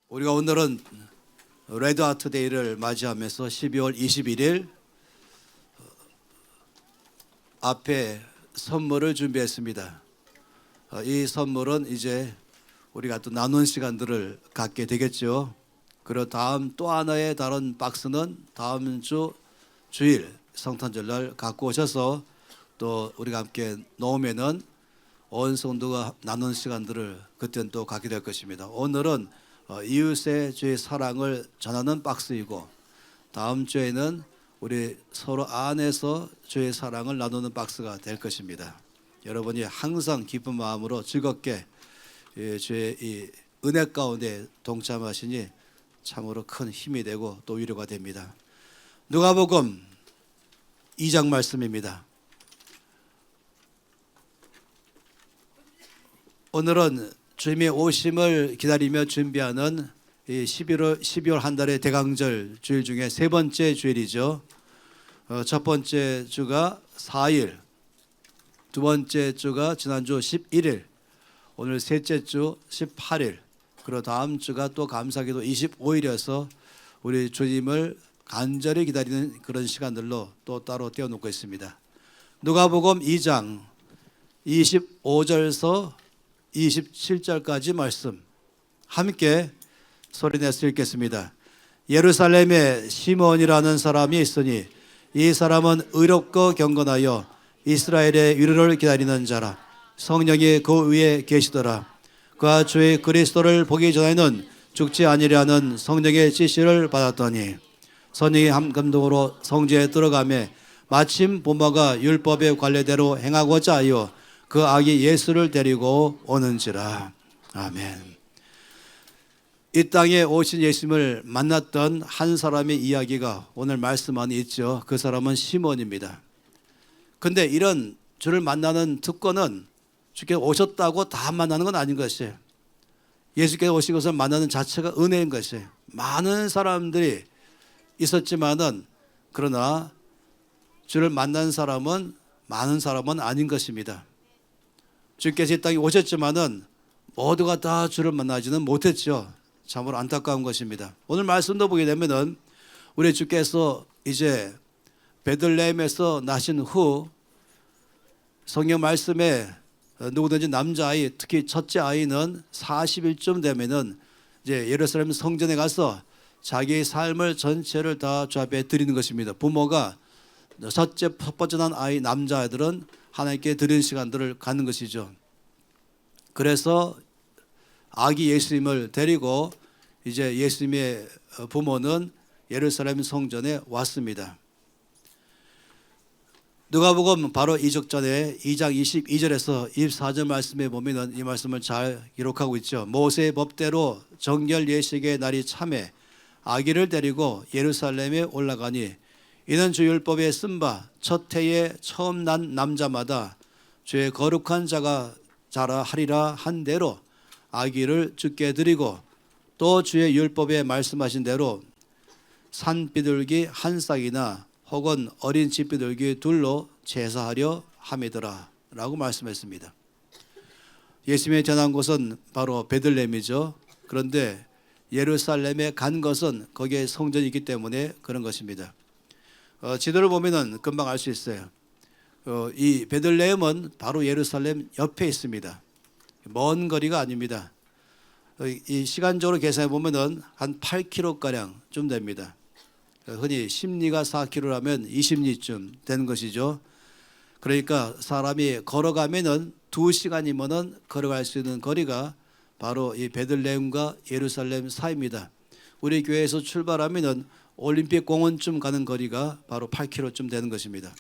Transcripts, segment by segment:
우리가 오늘은 레드 아트 데이를 맞이하면서 12월 21일 앞에 선물을 준비했습니다. 이 선물은 이제 우리가 또 나눈 시간들을 갖게 되겠죠. 그리고 다음 또 하나의 다른 박스는 다음 주 주일 성탄절날 갖고 오셔서 또 우리가 함께 놓으면은 온 성도가 나눈 시간들을 그때는 또 갖게 될 것입니다. 오늘은 이웃의 주의 사랑을 전하는 박스이고, 다음 주에는 우리 서로 안에서 주의 사랑을 나누는 박스가 될 것입니다. 여러분이 항상 기쁜 마음으로 즐겁게 주의 이 은혜 가운데 동참하시니 참으로 큰 힘이 되고 또 위로가 됩니다. 누가복음 2장 말씀입니다. 오늘은 주님의 오심을 기다리며 준비하는 12월 한 달의 대강절 주일 중에 세 번째 주일이죠. 첫 번째 주가 4일, 두 번째 주가 지난주 11일, 오늘 셋째 주 18일, 그리고 다음 주가 또 감사기도 25일이어서 우리 주님을 간절히 기다리는 그런 시간들로 또 따로 떼어놓고 있습니다. 누가복음 2장 25절에서 27절까지 말씀 함께 소리내서 읽겠습니다. 예루살렘에 시몬이라는 사람이 있으니 이 사람은 의롭고 경건하여 이스라엘의 위로를 기다리는 자라. 성령이 그 위에 계시더라. 그가 주의 그리스도를 보기 전에는 죽지 아니려는 성령의 지시를 받았더니 성령이 한 감동으로 성지에 들어가매 마침 부모가 율법의 관례대로 행하고자 하여 그 아기 예수를 데리고 오는지라. 아멘. 이 땅에 오신 예수님을 만났던 한 사람의 이야기가 오늘 말씀 안에 있죠. 그 사람은 시몬입니다. 근데 이런 주를 만나는 특권은 주께서 오셨다고 다 만나는 건 아닌 것이에요. 예수께서 오신 것을 만나는 자체가 은혜인 것이에요. 많은 사람들이 있었지만은 그러나 주를 만난 사람은 많은 사람은 아닌 것입니다. 주께서 이 땅에 오셨지만은 모두가 다 주를 만나지는 못했죠. 참으로 안타까운 것입니다. 오늘 말씀도 보게 되면은 우리 주께서 이제 베들레헴에서 나신 후 성경 말씀에 누구든지 남자아이, 특히 첫째 아이는 40일쯤 되면은 이제 예루살렘 성전에 가서 자기의 삶을 전체를 다 주 앞에 드리는 것입니다. 부모가 첫 번째 난 아이 남자아이들은 하나님께 드리는 시간들을 갖는 것이죠. 그래서 아기 예수님을 데리고 이제 예수님의 부모는 예루살렘 성전에 왔습니다. 누가복음 바로 이적전에 2장 22절에서 24절 말씀에 보면은 이 말씀을 잘 기록하고 있죠. 모세의 법대로 정결 예식의 날이 참에 아기를 데리고 예루살렘에 올라가니 이는 주 율법에 쓴 바 첫 해에 처음 난 남자마다 주의 거룩한 자가 자라 하리라 한 대로 아기를 주께 드리고 또 주의 율법에 말씀하신 대로 산비둘기 한 쌍이나 혹은 어린 집비둘기 둘로 제사하려 함이더라 라고 말씀했습니다. 예수님이 전한 곳은 바로 베들레헴이죠. 그런데 예루살렘에 간 것은 거기에 성전이 있기 때문에 그런 것입니다. 지도를 보면은 금방 알 수 있어요. 이 베들레헴은 바로 예루살렘 옆에 있습니다. 먼 거리가 아닙니다. 이 시간적으로 계산해 보면은 한 8km가량 좀 됩니다. 흔히 심리가 4km라면 20리쯤 되는 것이죠. 그러니까 사람이 걸어가면은 2시간이면은 걸어갈 수 있는 거리가 바로 이 베들레헴과 예루살렘 사이입니다. 우리 교회에서 출발하면은 올림픽 공원쯤 가는 거리가 바로 8km쯤 되는 것입니다.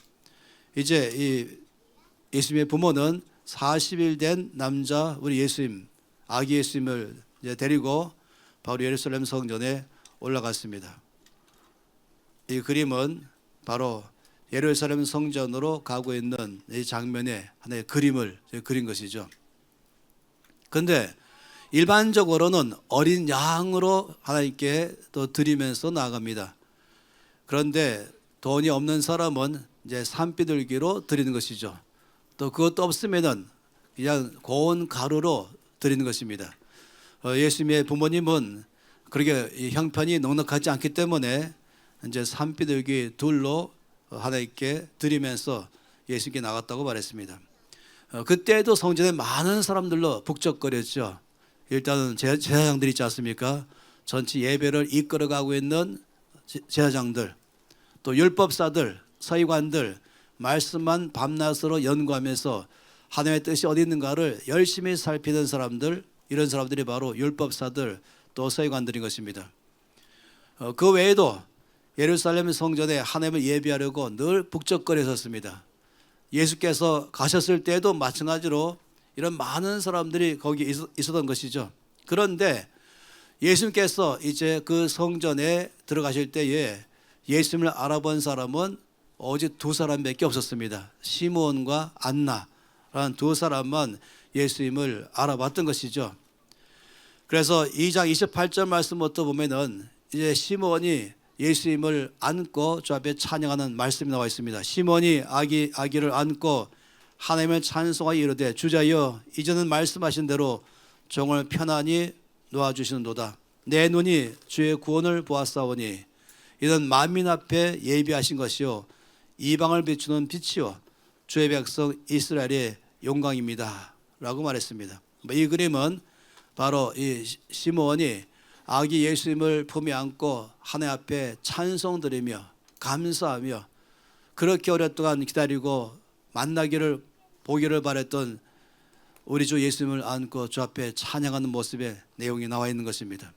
이제 이 예수님의 부모는 40일 된 남자 우리 예수님, 아기 예수님을 이제 데리고 바로 예루살렘 성전에 올라갔습니다. 이 그림은 바로 예루살렘 성전으로 가고 있는 이 장면의 하나의 그림을 그린 것이죠. 그런데 일반적으로는 어린 양으로 하나님께 또 드리면서 나아갑니다. 그런데 돈이 없는 사람은 이제 산비둘기로 드리는 것이죠. 또 그것도 없으면은 그냥 고운 가루로 드리는 것입니다. 예수님의 부모님은 그렇게 이 형편이 넉넉하지 않기 때문에 이제 산비둘기 둘로 하나님께 드리면서 예수님께 나갔다고 말했습니다. 그때도 성전에 많은 사람들로 북적거렸죠. 일단은 제사장들 있지 않습니까? 전체 예배를 이끌어가고 있는 제사장들, 또 율법사들, 서기관들, 말씀만 밤낮으로 연구하면서 하나님의 뜻이 어디 있는가를 열심히 살피는 사람들, 이런 사람들이 바로 율법사들, 또 서기관들인 것입니다. 그 외에도 예루살렘 성전에 하나님을 예배하려고 늘 북적거렸었습니다. 예수께서 가셨을 때도 마찬가지로 이런 많은 사람들이 거기 있었던 것이죠. 그런데 예수님께서 이제 그 성전에 들어가실 때에 예수님을 알아본 사람은 오직 두 사람밖에 없었습니다. 시므온과 안나라는 두 사람만 예수님을 알아봤던 것이죠. 그래서 2장 28절 말씀부터 보면은 이제 시므온이 예수님을 안고 주 앞에 찬양하는 말씀이 나와 있습니다. 시몬이 아기를 안고 하나님을 찬송하여 이르되 주자여 이전은 말씀하신 대로 종을 편안히 놓아주시는도다. 내 눈이 주의 구원을 보았사오니 이는 만민 앞에 예비하신 것이요 이방을 비추는 빛이요 주의 백성 이스라엘의 영광입니다 라고 말했습니다. 이 그림은 바로 이 시몬이 아기 예수님을 품에 안고 하나님 앞에 찬송 드리며 감사하며 그렇게 오랫동안 기다리고 만나기를 보기를 바랬던 우리 주 예수님을 안고 주 앞에 찬양하는 모습의 내용이 나와 있는 것입니다.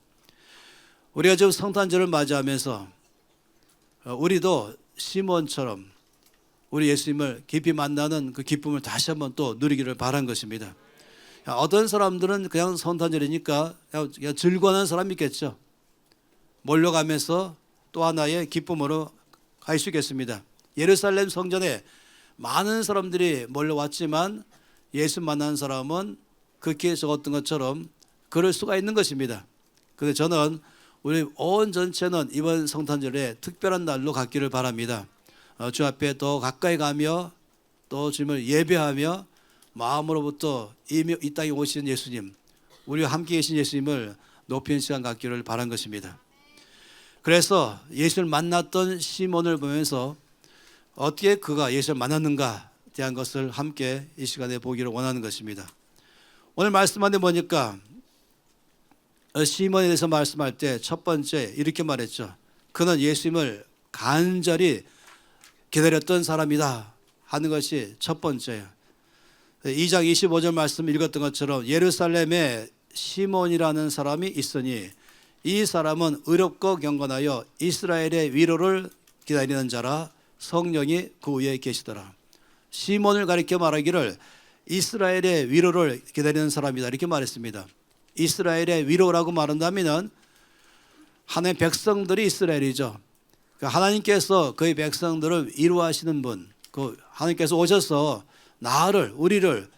우리가 지금 성탄절을 맞이하면서 우리도 시몬처럼 우리 예수님을 깊이 만나는 그 기쁨을 다시 한번 또 누리기를 바란 것입니다. 어떤 사람들은 그냥 성탄절이니까 그냥 즐거워하는 사람이 있겠죠. 몰려가면서 또 하나의 기쁨으로 갈 수 있겠습니다. 예루살렘 성전에 많은 사람들이 몰려왔지만 예수 만난 사람은 그렇게 적었던 것처럼 그럴 수가 있는 것입니다. 그런데 저는 우리 온 전체는 이번 성탄절에 특별한 날로 갖기를 바랍니다. 주 앞에 더 가까이 가며 또 주님을 예배하며 마음으로부터 이미 이 땅에 오신 예수님, 우리와 함께 계신 예수님을 높이는 시간 갖기를 바란 것입니다. 그래서 예수를 만났던 시몬을 보면서 어떻게 그가 예수를 만났는가 대한 것을 함께 이 시간에 보기를 원하는 것입니다. 오늘 말씀하는데 보니까 시몬에 대해서 말씀할 때 첫 번째 이렇게 말했죠. 그는 예수님을 간절히 기다렸던 사람이다 하는 것이 첫 번째예요. 2장 25절 말씀 읽었던 것처럼 예루살렘에 시몬이라는 사람이 있으니 이 사람은 의롭고 경건하여 이스라엘의 위로를 기다리는 자라 성령이 그 위에 계시더라. 시몬을 가리켜 말하기를 이스라엘의 위로를 기다리는 사람이다 이렇게 말했습니다. 이스라엘의 위로라고 말한다면 하나님의 백성들이 이스라엘이죠. 하나님께서 그의 백성들을 위로하시는 분, 그 하나님께서 오셔서 우리를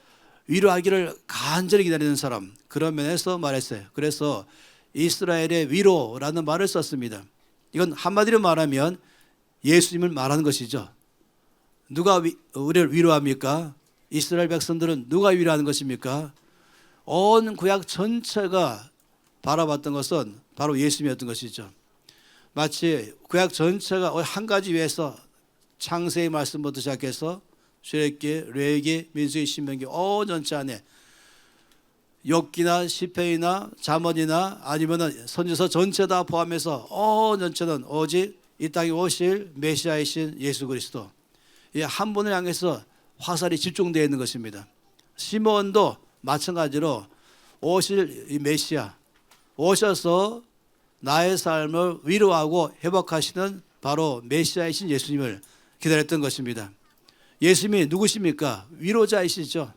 위로하기를 간절히 기다리는 사람, 그런 면에서 말했어요. 그래서 이스라엘의 위로라는 말을 썼습니다. 이건 한마디로 말하면 예수님을 말하는 것이죠. 누가 우리를 위로합니까? 이스라엘 백성들은 누가 위로하는 것입니까? 온 구약 전체가 바라봤던 것은 바로 예수님이었던 것이죠. 마치 구약 전체가 한 가지 위에서 창세의 말씀부터 시작해서 출애굽기, 레위기, 민수기, 신명기 온 전체 안에 욥기나 시편이나 잠언이나 아니면은 선지서 전체 다 포함해서 온 전체는 오직 이 땅에 오실 메시아이신 예수 그리스도 이 한 분을 향해서 화살이 집중되어 있는 것입니다. 시몬도 마찬가지로 오실 이 메시아 오셔서 나의 삶을 위로하고 회복하시는 바로 메시아이신 예수님을 기다렸던 것입니다. 예수님이 누구십니까? 위로자이시죠.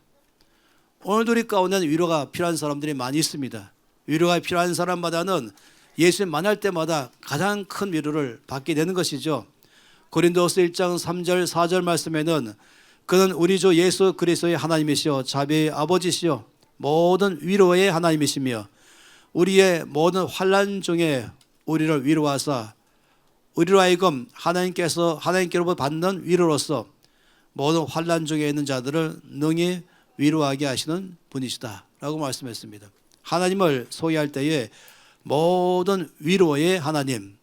오늘도 우리 가운데는 위로가 필요한 사람들이 많이 있습니다. 위로가 필요한 사람마다는 예수님 만날 때마다 가장 큰 위로를 받게 되는 것이죠. 고린도서 1장 3절 4절 말씀에는 그는 우리 주 예수 그리스도의 하나님이시요 자비의 아버지시요 모든 위로의 하나님이시며 우리의 모든 환난 중에 우리를 위로하사 우리로 하여금 하나님께로부터 받는 위로로서 모든 환난 중에 있는 자들을 능히 위로하게 하시는 분이시다 라고 말씀했습니다. 하나님을 소개할 때에 모든 위로의 하나님.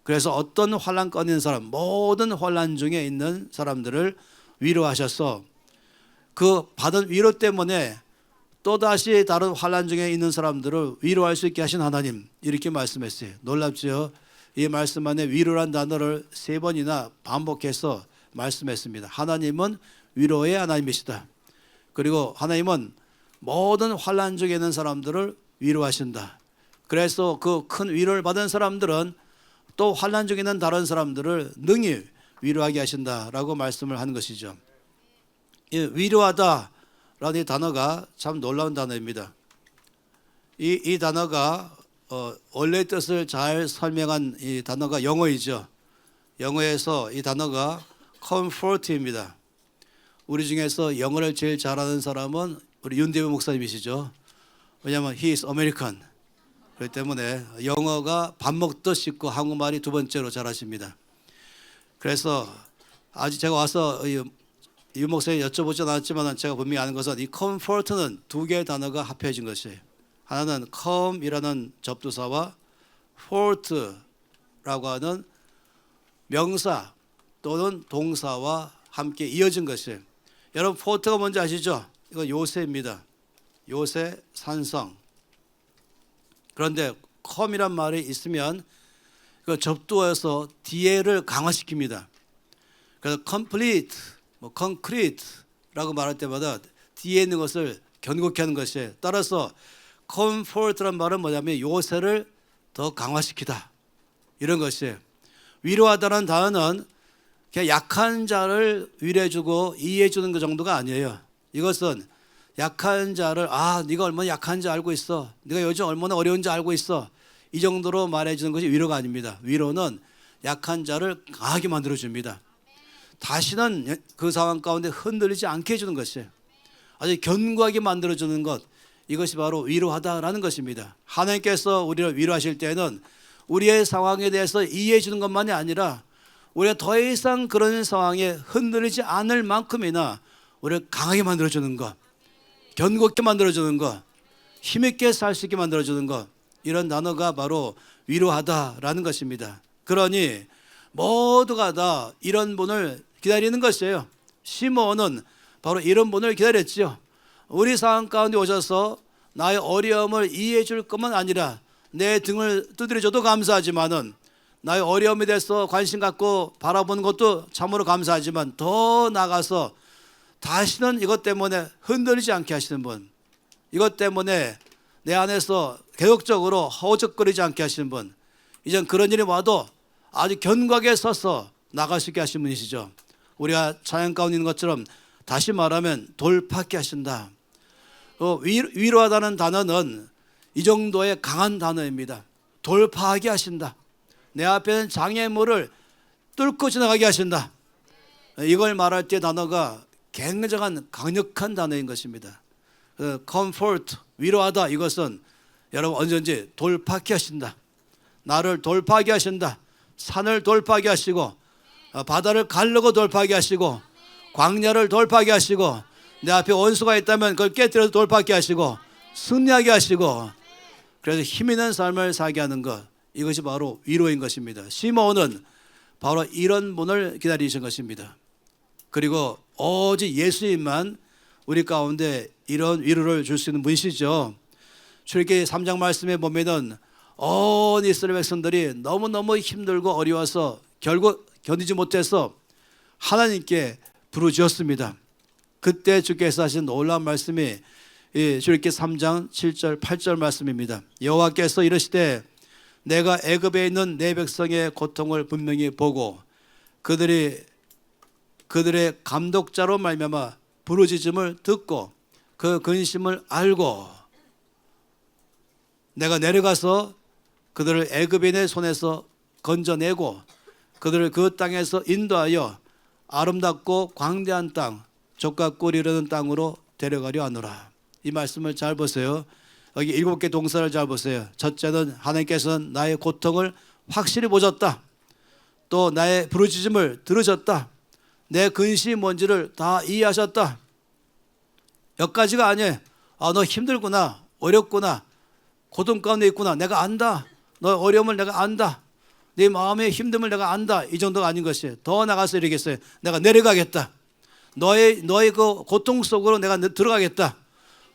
그래서 어떤 환난 꺼내는 사람, 모든 환난 중에 있는 사람들을 위로하셔서 그 받은 위로 때문에 또다시 다른 환난 중에 있는 사람들을 위로할 수 있게 하신 하나님, 이렇게 말씀했어요. 놀랍죠? 이 말씀 안에 위로란 단어를 3번이나 반복해서 말씀했습니다. 하나님은 위로의 하나님이시다. 그리고 하나님은 모든 환난 중에 있는 사람들을 위로하신다. 그래서 그 큰 위로를 받은 사람들은 또 환난 중에 있는 다른 사람들을 능히 위로하게 하신다라고 말씀을 하는 것이죠. 이 위로하다라는 이 단어가 참 놀라운 단어입니다. 이 단어가 원래 뜻을 잘 설명한 이 단어가 영어이죠. 영어에서 이 단어가 comfort입니다. 우리 중에서 영어를 제일 잘하는 사람은 우리 윤대우 목사님이시죠. 왜냐하면 he is American. 그렇기 때문에 영어가 밥 먹듯 쉽고 한국말이 두 번째로 잘하십니다. 그래서 아직 제가 와서 유 목사님 여쭤보지 않았지만 제가 분명히 아는 것은 이 comfort는 두 개의 단어가 합해진 것이에요. 하나는 come이라는 접두사와 fort라고 하는 명사 또는 동사와 함께 이어진 것이에요. 여러분 fort가 뭔지 아시죠? 이건 요새입니다. 요새, 산성. 그런데 come이란 말이 있으면 그 접두어서 뒤에를 강화시킵니다. 그래서 complete, concrete라고 말할 때마다 뒤에 있는 것을 견고케 하는 것이에요. 따라서 comfort란 말은 뭐냐면 요새를 더 강화시키다, 이런 것이에요. 위로하다는 단어는 그냥 약한 자를 위로해주고 이해해주는 그 정도가 아니에요. 이것은 약한 자를 네가 얼마나 약한지 알고 있어, 네가 요즘 얼마나 어려운지 알고 있어, 이 정도로 말해주는 것이 위로가 아닙니다. 위로는 약한 자를 강하게 만들어줍니다. 다시는 그 상황 가운데 흔들리지 않게 해주는 것이에요. 아주 견고하게 만들어주는 것, 이것이 바로 위로하다라는 것입니다. 하나님께서 우리를 위로하실 때는 우리의 상황에 대해서 이해해 주는 것만이 아니라 우리가 더 이상 그런 상황에 흔들리지 않을 만큼이나 우리를 강하게 만들어주는 것, 견고하게 만들어주는 것, 힘있게 살 수 있게 만들어주는 것, 이런 단어가 바로 위로하다라는 것입니다. 그러니 모두가 다 이런 분을 기다리는 것이에요. 시므온은 바로 이런 분을 기다렸지요. 우리 상황 가운데 오셔서 나의 어려움을 이해해 줄 것만 아니라 내 등을 두드려줘도 감사하지만은 나의 어려움에 대해서 관심 갖고 바라보는 것도 참으로 감사하지만 더 나아가서 다시는 이것 때문에 흔들리지 않게 하시는 분, 이것 때문에 내 안에서 계속적으로 허우적거리지 않게 하시는 분, 이젠 그런 일이 와도 아주 견고하게 서서 나갈 수 있게 하신 분이시죠. 우리가 찬양 가운데 있는 것처럼 다시 말하면 돌파하게 하신다. 위로하다는 단어는 이 정도의 강한 단어입니다. 돌파하게 하신다. 내 앞에 있는 장애물을 뚫고 지나가게 하신다. 이걸 말할 때 단어가 굉장한 강력한 단어인 것입니다. comfort, 위로하다, 이것은 여러분 언제든지 돌파하게 하신다. 나를 돌파하게 하신다. 산을 돌파하게 하시고 바다를 가르고 돌파하게 하시고 광야를 돌파하게 하시고 내 앞에 원수가 있다면 그걸 깨뜨려서 돌파하게 하시고 승리하게 하시고, 그래서 힘 있는 삶을 살게 하는 것, 이것이 바로 위로인 것입니다. 시므온은 바로 이런 분을 기다리신 것입니다. 그리고 오직 예수님만 우리 가운데 이런 위로를 줄 수 있는 분이시죠. 출애굽기 3장 말씀에 보면은 온 이스라엘 백성들이 너무너무 힘들고 어려워서 결국 견디지 못해서 하나님께 부르짖었습니다. 그때 주께서 하신 놀라운 말씀이 출애굽기 3장 7절 8절 말씀입니다. 여호와께서 이르시되 내가 애굽에 있는 내 백성의 고통을 분명히 보고 그들의 감독자로 말미암아 부르짖음을 듣고 그 근심을 알고 내가 내려가서 그들을 애굽인의 손에서 건져내고 그들을 그 땅에서 인도하여 아름답고 광대한 땅, 젖과 꿀이 흐르는 땅으로 데려가려 하노라. 이 말씀을 잘 보세요. 여기 7개 동사를 잘 보세요. 첫째는 하나님께서는 나의 고통을 확실히 보셨다. 또 나의 부르짖음을 들으셨다. 내 근심이 뭔지를 다 이해하셨다. 여기까지가 아니에요. 너 힘들구나, 어렵구나, 고통 가운데 있구나. 내가 안다. 너의 어려움을 내가 안다. 네 마음의 힘듦을 내가 안다. 이 정도가 아닌 것이에요. 더 나가서 이러겠어요. 내가 내려가겠다. 너의 그 고통 속으로 내가 들어가겠다.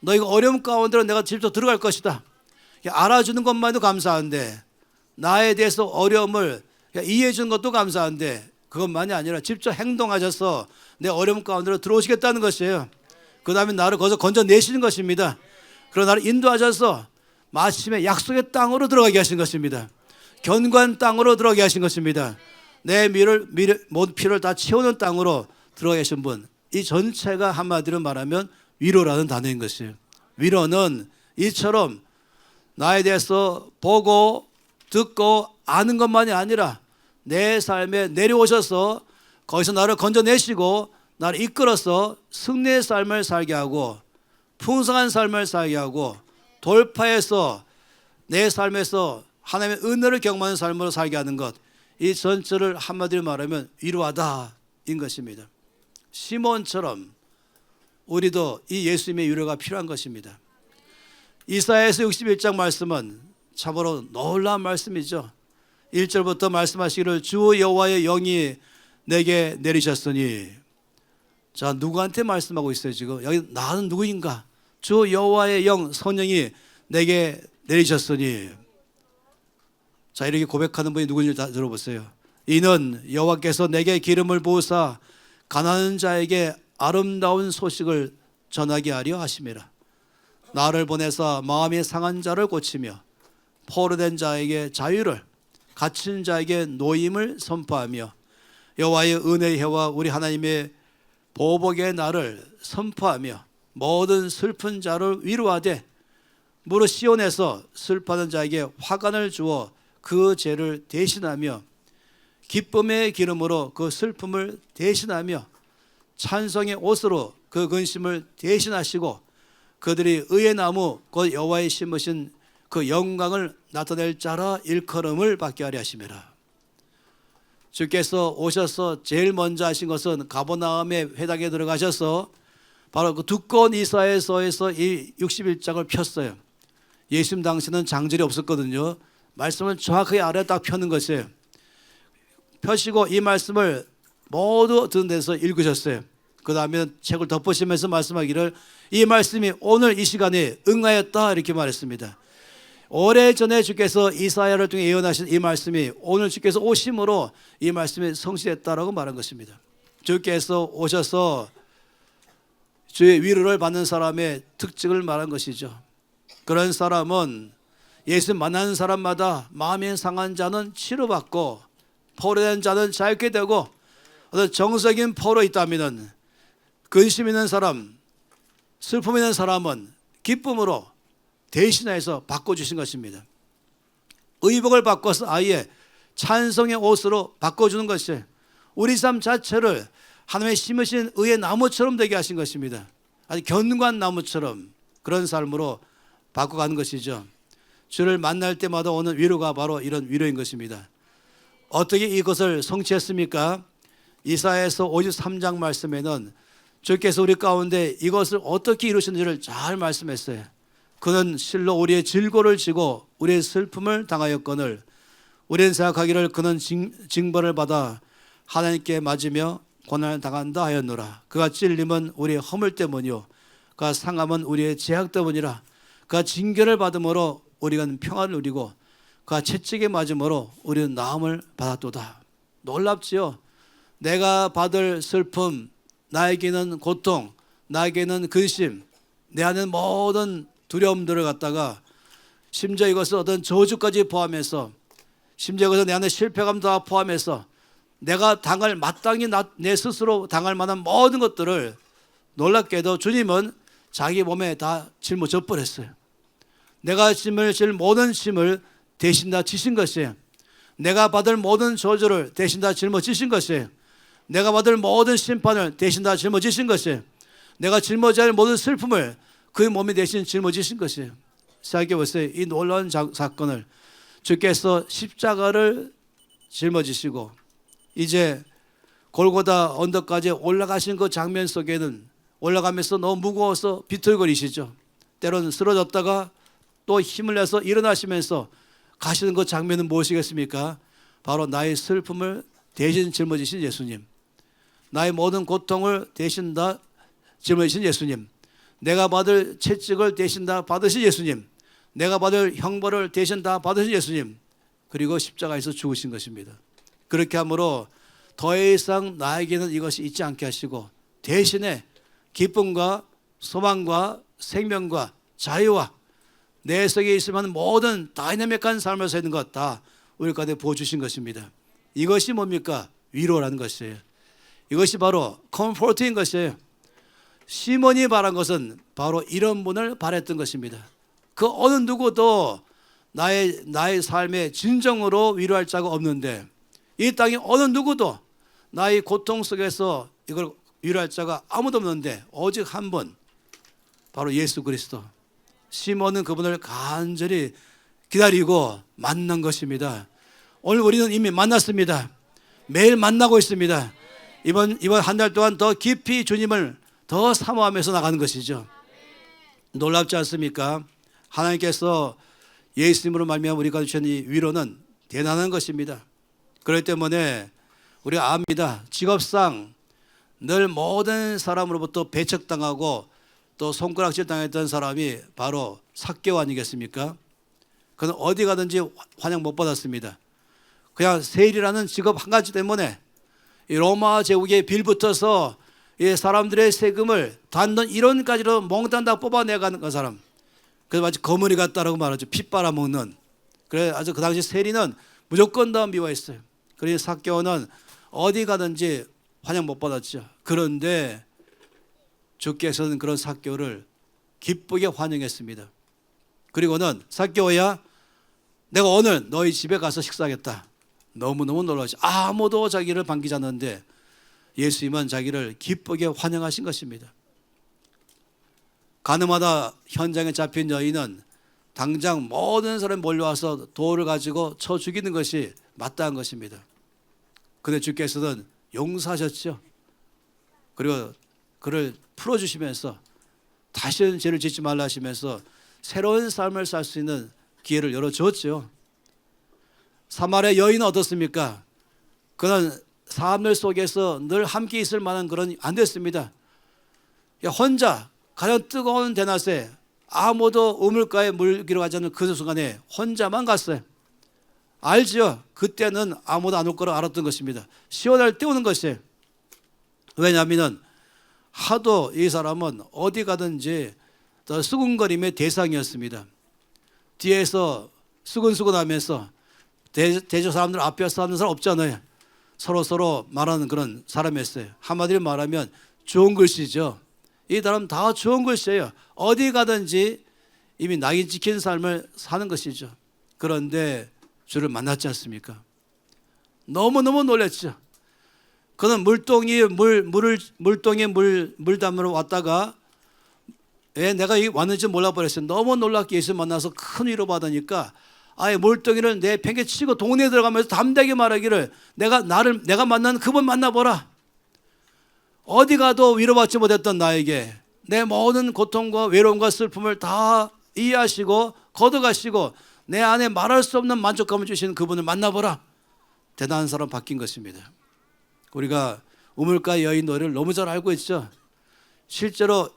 너의 그 어려움 가운데로 내가 직접 들어갈 것이다. 알아주는 것만도 감사한데, 나에 대해서 어려움을 이해해 주는 것도 감사한데, 그것만이 아니라 직접 행동하셔서 내 어려움 가운데로 들어오시겠다는 것이에요. 그 다음에 나를 거기서 건져내시는 것입니다. 그리고 나를 인도하셔서 마침에 약속의 땅으로 들어가게 하신 것입니다. 견고한 땅으로 들어가게 하신 것입니다. 내 모든 피를 다 채우는 땅으로 들어가 계신 분, 이 전체가 한마디로 말하면 위로라는 단어인 것이에요. 위로는 이처럼 나에 대해서 보고 듣고 아는 것만이 아니라 내 삶에 내려오셔서 거기서 나를 건져내시고 나를 이끌어서 승리의 삶을 살게 하고 풍성한 삶을 살게 하고 돌파해서 내 삶에서 하나님의 은혜를 경험하는 삶으로 살게 하는 것, 이 전체를 한마디로 말하면 위로하다인 것입니다. 시몬처럼 우리도 이 예수님의 위로가 필요한 것입니다. 이사야에서 61장 말씀은 참으로 놀라운 말씀이죠. 1절부터 말씀하시기를 주 여호와의 영이 내게 내리셨으니, 자, 누구한테 말씀하고 있어요? 지금 여기 나는 누구인가? 주 여호와의 영, 성령이 내게 내리셨으니, 자, 이렇게 고백하는 분이 누구인지 다 들어보세요. 이는 여호와께서 내게 기름을 부으사 가난한 자에게 아름다운 소식을 전하게 하려 하심이라. 나를 보내사 마음이 상한 자를 고치며 포로된 자에게 자유를, 갇힌 자에게 노임을 선포하며 여호와의 은혜의 해와 우리 하나님의 보복의 날을 선포하며 모든 슬픈 자를 위로하되 무릇 시온에서 슬퍼하는 자에게 화관을 주어 그 죄를 대신하며 기쁨의 기름으로 그 슬픔을 대신하며 찬송의 옷으로 그 근심을 대신하시고 그들이 의의 나무 곧 여호와의 심으신 그 영광을 나타낼 자라 일컬음을 받게 하려 하심이라. 주께서 오셔서 제일 먼저 하신 것은 가버나움의 회당에 들어가셔서 바로 그 두꺼운 이사야서에서 이 61장을 폈어요. 예수님 당시는 장절이 없었거든요. 말씀을 정확하게 아래에 딱 펴는 것이에요. 펴시고 이 말씀을 모두 듣는 데서 읽으셨어요. 그 다음에 책을 덮으시면서 말씀하기를 이 말씀이 오늘 이 시간에 응하였다 이렇게 말했습니다. 오래전에 주께서 이사야를 통해 예언하신 이 말씀이 오늘 주께서 오심으로 이 말씀이 성취됐다라고 말한 것입니다. 주께서 오셔서 주의 위로를 받는 사람의 특징을 말한 것이죠. 그런 사람은 예수 만나는 사람마다 마음이 상한 자는 치료받고 포로된 자는 자유케 되고, 어떤 정적인 포로 있다면 근심 있는 사람, 슬픔 있는 사람은 기쁨으로 대신해서 바꿔주신 것입니다. 의복을 바꿔서 아예 찬송의 옷으로 바꿔주는 것이에요. 우리 삶 자체를 하나님의 심으신 의의 나무처럼 되게 하신 것입니다. 아주 견고한 나무처럼 그런 삶으로 바꿔가는 것이죠. 주를 만날 때마다 오는 위로가 바로 이런 위로인 것입니다. 어떻게 이것을 성취했습니까? 이사야에서 53장 말씀에는 주께서 우리 가운데 이것을 어떻게 이루셨는지를 잘 말씀했어요. 그는 실로 우리의 질고를 지고 우리의 슬픔을 당하였거늘 우리는 생각하기를 그는 징벌을 받아 하나님께 맞으며 고난을 당한다 하였노라. 그가 찔림은 우리의 허물 때문이요 그가 상함은 우리의 죄악 때문이라. 그가 징계를 받음으로 우리가 평안을 누리고 그가 채찍에 맞음으로 우리는 나음을 받았도다. 놀랍지요? 내가 받을 슬픔, 나에게는 고통, 나에게는 근심, 내 안에 모든 두려움들을 갖다가 심지어 이것을 어떤 저주까지 포함해서, 심지어 이것을 내 안에 실패감 다 포함해서 내가 당할, 마땅히 내 스스로 당할 만한 모든 것들을 놀랍게도 주님은 자기 몸에 다 짊어져 버렸어요. 내가 질 모든 짐을 대신 다 지신 것이에요. 내가 받을 모든 저주를 대신 다 짊어지신 것이에요. 내가 받을 모든 심판을 대신 다 짊어지신 것이에요. 내가 짊어져야 할 모든 슬픔을 그 몸이 대신 짊어지신 것이에요. 생각해 보세요. 이 놀라운 사건을 주께서 십자가를 짊어지시고 이제 골고다 언덕까지 올라가신 그 장면 속에는 올라가면서 너무 무거워서 비틀거리시죠. 때로는 쓰러졌다가 또 힘을 내서 일어나시면서 가시는 그 장면은 무엇이겠습니까? 바로 나의 슬픔을 대신 짊어지신 예수님, 나의 모든 고통을 대신 다 짊어지신 예수님, 내가 받을 채찍을 대신 다 받으신 예수님, 내가 받을 형벌을 대신 다 받으신 예수님, 그리고 십자가에서 죽으신 것입니다. 그렇게 함으로 더 이상 나에게는 이것이 있지 않게 하시고 대신에 기쁨과 소망과 생명과 자유와 내 속에 있을 만한 모든 다이내믹한 삶을 사는 것 다 우리 가운데 부어주신 것입니다. 이것이 뭡니까? 위로라는 것이에요. 이것이 바로 컴포트인 것이에요. 시몬이 바란 것은 바로 이런 분을 바랬던 것입니다. 그 어느 누구도 나의 삶에 진정으로 위로할 자가 없는데, 이 땅에 어느 누구도 나의 고통 속에서 이걸 위로할 자가 아무도 없는데 오직 한 분, 바로 예수 그리스도. 시몬은 그분을 간절히 기다리고 만난 것입니다. 오늘 우리는 이미 만났습니다. 매일 만나고 있습니다. 이번 한 달 동안 더 깊이 주님을 더 사모하면서 나가는 것이죠. 놀랍지 않습니까? 하나님께서 예수님으로 말미암아 우리가 주신 이 위로는 대단한 것입니다. 그렇기 때문에 우리가 압니다. 직업상 늘 모든 사람으로부터 배척당하고 또 손가락질 당했던 사람이 바로 삭개오 아니겠습니까? 그는 어디 가든지 환영 못 받았습니다. 그냥 세일이라는 직업 한 가지 때문에 이 로마 제국에 빌붙어서 이 사람들의 세금을 단돈 1원까지로 몽땅 다 뽑아내가는 그 사람, 그래서 마치 거머리 같다라고 말하죠. 피 빨아먹는. 그래 아주 그 당시 세리는 무조건 다 미워했어요. 그래서 삭개오는 어디 가든지 환영 못 받았죠. 그런데 주께서는 그런 삭개오를 기쁘게 환영했습니다. 그리고는 삭개오야, 내가 오늘 너희 집에 가서 식사하겠다. 너무너무 놀라죠. 아무도 자기를 반기지 않는데 예수님은 자기를 기쁘게 환영하신 것입니다. 가늠하다 현장에 잡힌 여인은 당장 모든 사람이 몰려와서 돌을 가지고 쳐 죽이는 것이 마땅한 것입니다. 그런데 주께서는 용서하셨죠. 그리고 그를 풀어주시면서 다시는 죄를 짓지 말라 하시면서 새로운 삶을 살 수 있는 기회를 열어주었죠. 사마리아 여인은 어떻습니까? 그는 사람들 속에서 늘 함께 있을 만한 그런 안 됐습니다. 혼자 가장 뜨거운 대낮에 아무도 우물가에 물기로 가지 않는 그 순간에 혼자만 갔어요. 알죠? 그때는 아무도 안 올 거라 알았던 것입니다. 시원할 때 오는 것이에요. 왜냐하면 하도 이 사람은 어디 가든지 수군거림의 대상이었습니다. 뒤에서 수근수근하면서 대저 사람들 앞에서 하는 사람 없잖아요. 서로 말하는 그런 사람이었어요. 한마디로 말하면 좋은 글씨죠. 이 사람 다 좋은 글씨예요. 어디 가든지 이미 낙인 찍힌 삶을 사는 것이죠. 그런데 주를 만났지 않습니까? 너무너무 놀랐죠. 그는 물동에 물 담으러 왔다가 왜 내가 왔는지 몰라버렸어요. 너무 놀랍게 예수 만나서 큰 위로 받으니까 아예 물동이를 내 팽개 치고 동네에 들어가면서 담대하게 말하기를 내가 만난 그분 만나보라. 어디 가도 위로받지 못했던 나에게 내 모든 고통과 외로움과 슬픔을 다 이해하시고 걷어가시고 내 안에 말할 수 없는 만족감을 주시는 그분을 만나보라. 대단한 사람 바뀐 것입니다. 우리가 우물가 여인 노래를 너무 잘 알고 있죠. 실제로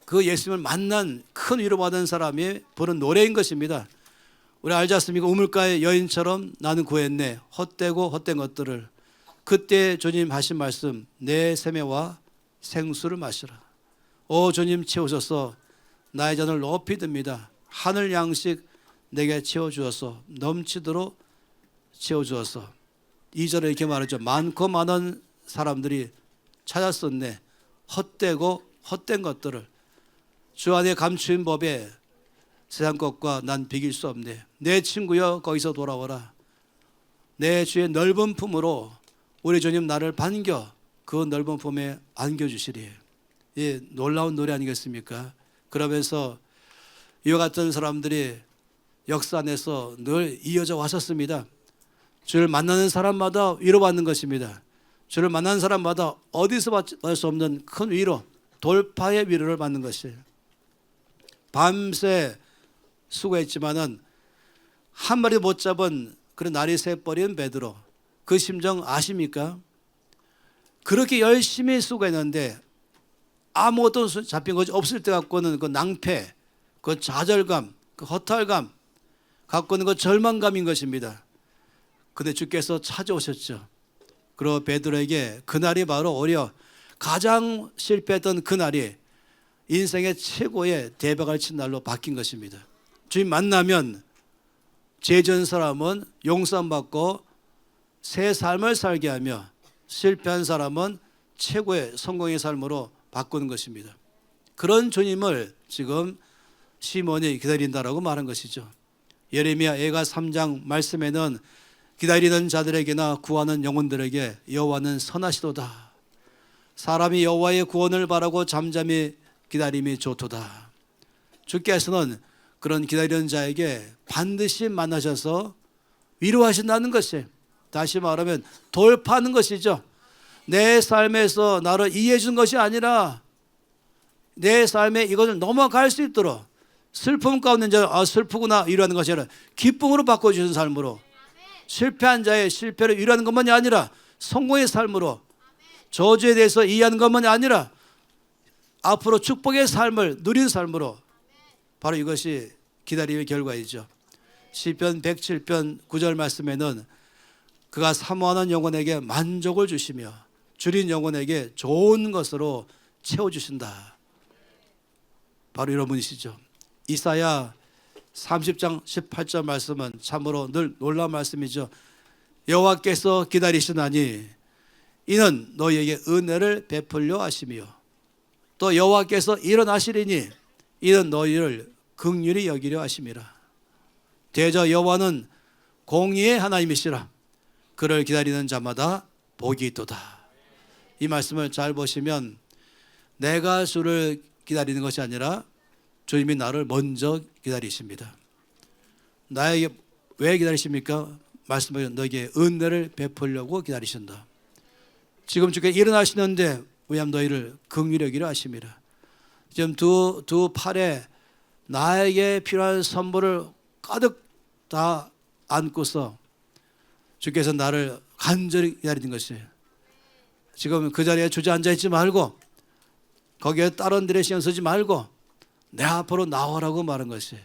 그 예수님을 만난 큰 위로받은 사람이 부른 노래인 것입니다. 우리 알지 않습니까? 우물가의 여인처럼 나는 구했네 헛되고 헛된 것들을. 그때 주님 하신 말씀, 내 세매와 생수를 마시라. 오 주님 채우셔서 나의 잔을 높이 듭니다. 하늘 양식 내게 채워주어서 넘치도록 채워주어서. 2절에 이렇게 말하죠. 많고 많은 사람들이 찾았었네. 헛되고 헛된 것들을. 주 안에 감추인 법에 세상 것과 난 비길 수 없네. 내 친구여 거기서 돌아오라. 내 주의 넓은 품으로 우리 주님 나를 반겨 그 넓은 품에 안겨주시리. 이 놀라운 노래 아니겠습니까? 그러면서 이와 같은 사람들이 역사 안에서 늘 이어져 왔었습니다. 주를 만나는 사람마다 위로받는 것입니다. 주를 만나는 사람마다 어디서 받을 수 없는 큰 위로, 돌파의 위로를 받는 것이에요. 밤새 수고했지만은 한 마리 못 잡은 그런 날이 새버린 베드로, 그 심정 아십니까? 그렇게 열심히 수고했는데 아무것도 잡힌 것이 없을 때 갖고는 그 낭패, 그 좌절감, 그 허탈감, 갖고는 그 절망감인 것입니다. 근데 주께서 찾아오셨죠. 그리고 베드로에게 그날이 바로 오히려 가장 실패했던 그날이 인생의 최고의 대박을 친 날로 바뀐 것입니다. 주님 만나면 죄 지은 사람은 용서받고 새 삶을 살게 하며 실패한 사람은 최고의 성공의 삶으로 바꾸는 것입니다. 그런 주님을 지금 시몬이 기다린다라고 말한 것이죠. 예레미야 예가 3장 말씀에는 기다리는 자들에게나 구하는 영혼들에게 여호와는 선하시도다. 사람이 여호와의 구원을 바라고 잠잠히 기다림이 좋도다. 주께서는 그런 기다리는 자에게 반드시 만나셔서 위로하신다는 것이, 다시 말하면 돌파하는 것이죠. 내 삶에서 나를 이해해 준 것이 아니라 내 삶에 이것을 넘어갈 수 있도록 슬픔 가운데 자를 슬프구나 위로하는 것이 아니라 기쁨으로 바꿔주는 삶으로, 실패한 자의 실패를 위로하는 것만이 아니라 성공의 삶으로, 저주에 대해서 이해하는 것만이 아니라 앞으로 축복의 삶을 누리는 삶으로, 바로 이것이 기다림의 결과이죠. 시편 107편 9절 말씀에는 그가 사모하는 영혼에게 만족을 주시며 줄인 영혼에게 좋은 것으로 채워주신다. 바로 이런 분이시죠. 이사야 30장 18절 말씀은 참으로 늘 놀라운 말씀이죠. 여호와께서 기다리시나니 이는 너희에게 은혜를 베풀려 하시며 또 여호와께서 일어나시리니 이는 너희를 긍휼히 여기려 하심이라. 대저 여호와는 공의의 하나님이시라. 그를 기다리는 자마다 복이 있도다. 이 말씀을 잘 보시면 내가 주를 기다리는 것이 아니라 주님이 나를 먼저 기다리십니다. 나에게 왜 기다리십니까? 말씀하신 너에게 은혜를 베풀려고 기다리신다. 지금 주께 일어나시는데 왜냐하면 너희를 긍휼히 여기려 하심이라. 지금 두 팔에 나에게 필요한 선물을 가득 다 안고서 주께서 나를 간절히 기다리는 것이에요. 지금 그 자리에 주저앉아 있지 말고 거기에 다른 데에 신경 쓰지 말고 내 앞으로 나오라고 말한 것이에요.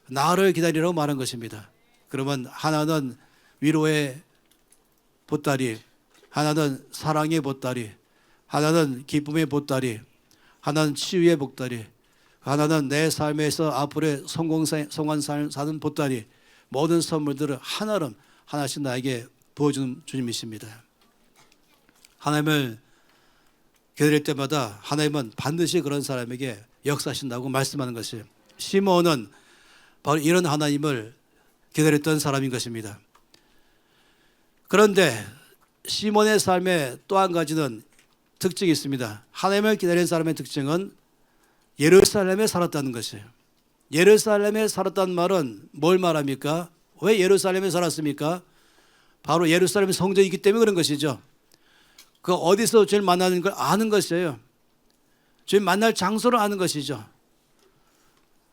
나를 기다리라고 말한 것입니다. 그러면 하나는 위로의 보따리, 하나는 사랑의 보따리, 하나는 기쁨의 보따리, 하나는 치유의 보따리, 하나는 내 삶에서 앞으로의 성공한 삶 사는 보따리, 모든 선물들을 하나름 하나씩 나에게 부어주는 주님이십니다. 하나님을 기다릴 때마다 하나님은 반드시 그런 사람에게 역사하신다고 말씀하는 것이에요. 시몬은 바로 이런 하나님을 기다렸던 사람인 것입니다. 그런데 시몬의 삶에 또 한 가지는 특징이 있습니다. 하나님을 기다리는 사람의 특징은 예루살렘에 살았다는 것이에요. 예루살렘에 살았다는 말은 뭘 말합니까? 왜 예루살렘에 살았습니까? 바로 예루살렘 성전이기 때문에 그런 것이죠. 그 어디서 주님 만나는 걸 아는 것이에요. 주님 만날 장소를 아는 것이죠.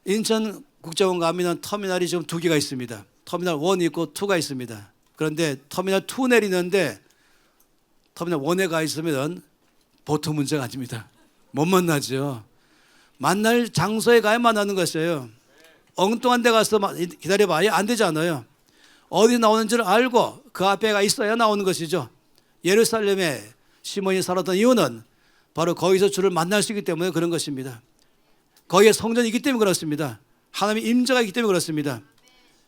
인천국제공항 가면 터미널이 지금 2개가 있습니다. 터미널 1 있고 2가 있습니다. 그런데 터미널 2 내리는데 터미널 1에 가 있으면 보통 문제가 아닙니다. 못 만나죠. 만날 장소에 가야 만나는 것이에요. 엉뚱한 데 가서 기다려봐야 안 되잖아요. 어디 나오는지를 알고 그 앞에가 있어야 나오는 것이죠. 예루살렘에 시몬이 살았던 이유는 바로 거기서 주를 만날 수 있기 때문에 그런 것입니다. 거기에 성전이 있기 때문에 그렇습니다. 하나님의 임재가 있기 때문에 그렇습니다.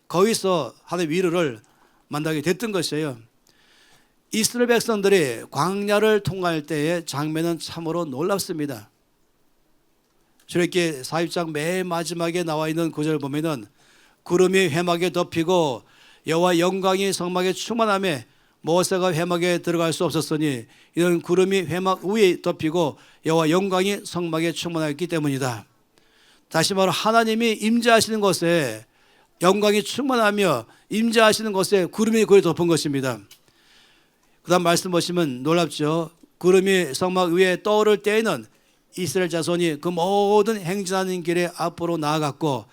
거기서 하나님의 위로를 만나게 됐던 것이에요. 이스라엘 백성들이 광야를 통과할 때의 장면은 참으로 놀랍습니다. 출애굽기 40장 맨 마지막에 나와 있는 구절을 보면은 구름이 회막에 덮이고 여호와 영광이 성막에 충만하며 모세가 회막에 들어갈 수 없었으니 이는 구름이 회막 위에 덮이고 여호와 영광이 성막에 충만하였기 때문이다. 다시 말해 하나님이 임재하시는 곳에 영광이 충만하며 임재하시는 곳에 구름이 거의 덮은 것입니다. 그 다음 말씀 보시면 놀랍죠. 구름이 성막 위에 떠오를 때에는 이스라엘 자손이 그 모든 행진하는 길에 앞으로 나아갔고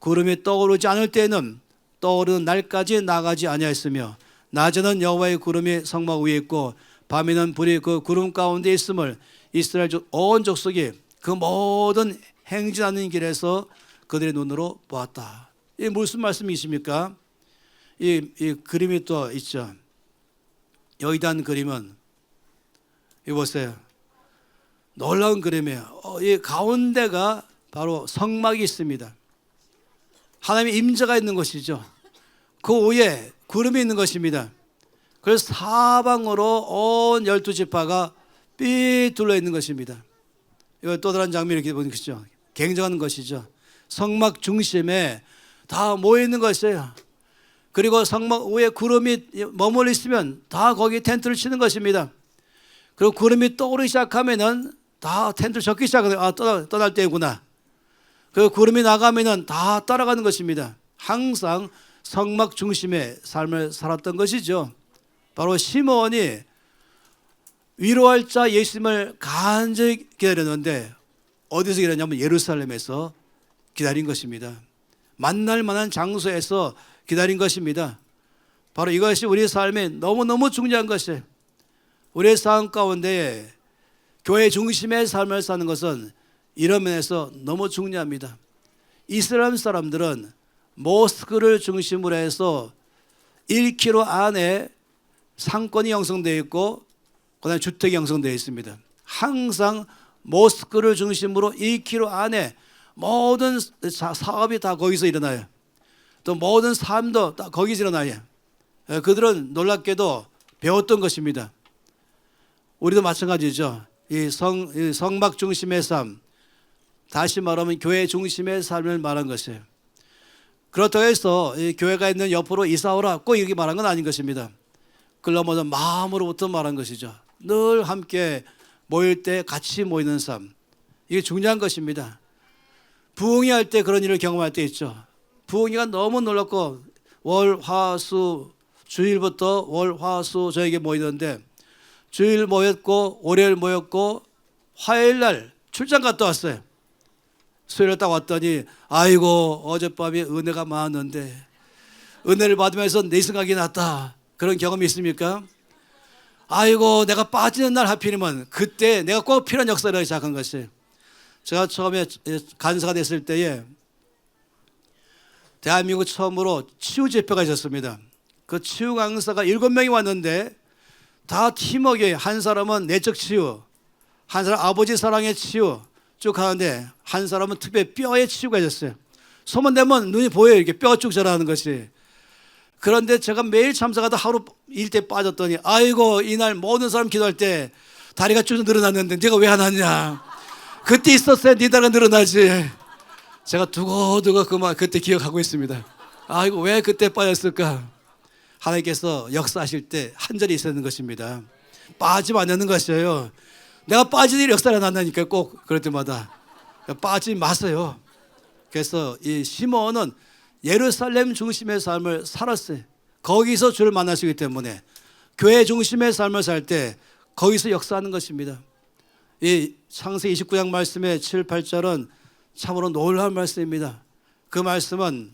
구름이 떠오르지 않을 때에는 떠오르는 날까지 나가지 아니하였으며 낮에는 여호와의 구름이 성막 위에 있고 밤에는 불이 그 구름 가운데 있음을 이스라엘 온 족속이 그 모든 행진하는 길에서 그들의 눈으로 보았다. 이게 무슨 말씀이십니까? 이 그림이 또 있죠. 여기다 한 그림은 이거 보세요. 놀라운 그림이에요. 이 가운데가 바로 성막이 있습니다. 하나님의 임재가 있는 것이죠. 그 위에 구름이 있는 것입니다. 그래서 사방으로 온 12지파가 삐 둘러 있는 것입니다. 이거 또 다른 장면 이렇게 보는 것이죠. 굉장한 것이죠. 성막 중심에 다 모여 있는 것이에요. 그리고 성막 위에 구름이 머물러 있으면 다 거기 텐트를 치는 것입니다. 그리고 구름이 떠오르기 시작하면은 다 텐트를 젓기 시작하는, 떠날 때구나. 그리고 구름이 나가면은 다 따라가는 것입니다. 항상 성막 중심의 삶을 살았던 것이죠. 바로 시므온이 위로할 자 예수님을 간절히 기다렸는데 어디서 기다렸냐면 예루살렘에서 기다린 것입니다. 만날 만한 장소에서 기다린 것입니다. 바로 이것이 우리 삶에 너무너무 중요한 것이에요. 우리의 삶 가운데 교회 중심의 삶을 사는 것은 이런 면에서 너무 중요합니다. 이스라엘 사람들은 모스크를 중심으로 해서 1km 안에 상권이 형성되어 있고 그다음에 주택이 형성되어 있습니다. 항상 모스크를 중심으로 1km 안에 모든 사업이 다 거기서 일어나요. 또 모든 삶도 다 거기서 일어나요. 그들은 놀랍게도 배웠던 것입니다. 우리도 마찬가지죠. 이 성막 중심의 삶, 다시 말하면 교회 중심의 삶을 말한 것이에요. 그렇다고 해서 이 교회가 있는 옆으로 이사 오라 꼭 이렇게 말한 건 아닌 것입니다. 그러므로 마음으로부터 말한 것이죠. 늘 함께 모일 때 같이 모이는 삶, 이게 중요한 것입니다. 부흥회 할 때 그런 일을 경험할 때 있죠. 부흥회가 너무 놀랍고 월, 화, 수, 주일부터 월, 화, 수 저에게 모이는데 주일 모였고 월요일 모였고 화요일 날 출장 갔다 왔어요. 수요일에 딱 왔더니 아이고 어젯밤에 은혜가 많았는데 은혜를 받으면서 내 생각이 났다. 그런 경험이 있습니까? 아이고 내가 빠지는 날 하필이면 그때 내가 꼭 필요한 역사를 시작한 것이에요. 제가 처음에 간사가 됐을 때에 대한민국 처음으로 치유 집회가 있었습니다. 그 치유 강사가 7명이 왔는데 다 팀워크에 한 사람은 내적 치유, 한 사람 아버지 사랑의 치유 쭉 하는데 한 사람은 특별히 뼈의 치유가 있었어요. 소문 내면 눈이 보여요. 이렇게 뼈가 쭉 자라는 것이. 그런데 제가 매일 참석하다 하루 일대 빠졌더니 아이고 이날 모든 사람 기도할 때 다리가 쭉 늘어났는데 네가 왜 안 왔냐. 그때 있었어야 네 다리가 늘어나지. 제가 두고두고 그만 그때 기억하고 있습니다. 아이고 왜 그때 빠졌을까. 하나님께서 역사하실 때 한 절이 있었는 것입니다. 빠지면 안 되는 것이에요. 내가 빠지는 일이 역사가 난다니까 꼭 그럴 때마다 빠지지 마세요. 그래서 이 시므온은 예루살렘 중심의 삶을 살았어요. 거기서 주를 만나시기 때문에 교회 중심의 삶을 살 때 거기서 역사하는 것입니다. 이 창세기 29장 말씀의 7, 8절은 참으로 놀라운 말씀입니다. 그 말씀은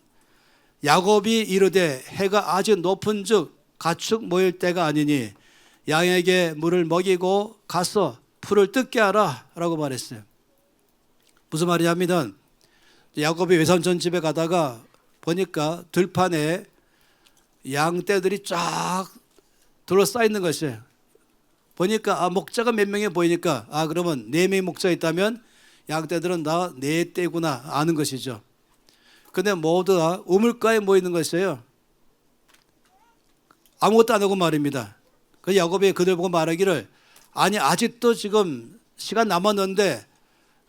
야곱이 이르되 해가 아주 높은즉 가축 모일 때가 아니니 양에게 물을 먹이고 가서 풀을 뜯게 하라 라고 말했어요. 무슨 말이냐면 야곱이 외삼촌 집에 가다가 보니까 들판에 양떼들이 쫙 둘러싸여 있는 것이에요. 보니까 목자가 몇 명이 보이니까 그러면 4명의 목자가 있다면 양떼들은 다 4떼구나 아는 것이죠. 근데 모두 다 우물가에 모이는 것이에요. 아무것도 안 하고 말입니다. 그 야곱이 그들 보고 말하기를 아니 아직도 지금 시간 남았는데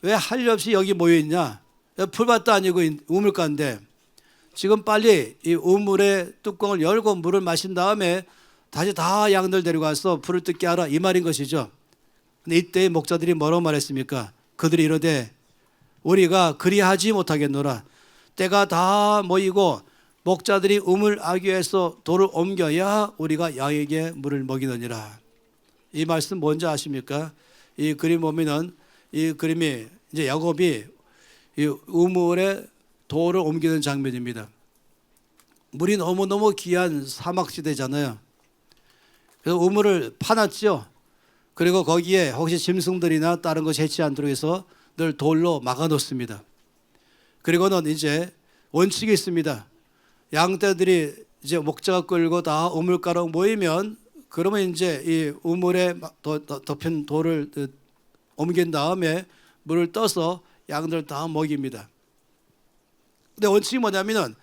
왜 할 일 없이 여기 모여있냐. 풀밭도 아니고 우물가인데 지금 빨리 이 우물의 뚜껑을 열고 물을 마신 다음에 다시 다 양들 데리고 와서 풀을 뜯게 하라 이 말인 것이죠. 근데 이때 목자들이 뭐라고 말했습니까? 그들이 이르되 우리가 그리하지 못하겠노라. 때가 다 모이고 목자들이 우물 아귀에서 돌을 옮겨야 우리가 양에게 물을 먹이느니라. 이 말씀 뭔지 아십니까? 이 그림 보면은 이 그림이 이제 야곱이 이 우물에 돌을 옮기는 장면입니다. 물이 너무너무 귀한 사막지대잖아요. 그래서 우물을 파놨죠. 그리고 거기에 혹시 짐승들이나 다른 거 채취 않도록 해서 늘 돌로 막아놓습니다. 그리고는 이제 원칙이 있습니다. 양떼들이 이제 목자가 끌고 다 우물가로 모이면 그러면 이제 이 우물에 덮인 돌을 옮긴 다음에 물을 떠서 양들 다 먹입니다. 근데 원칙이 뭐냐면은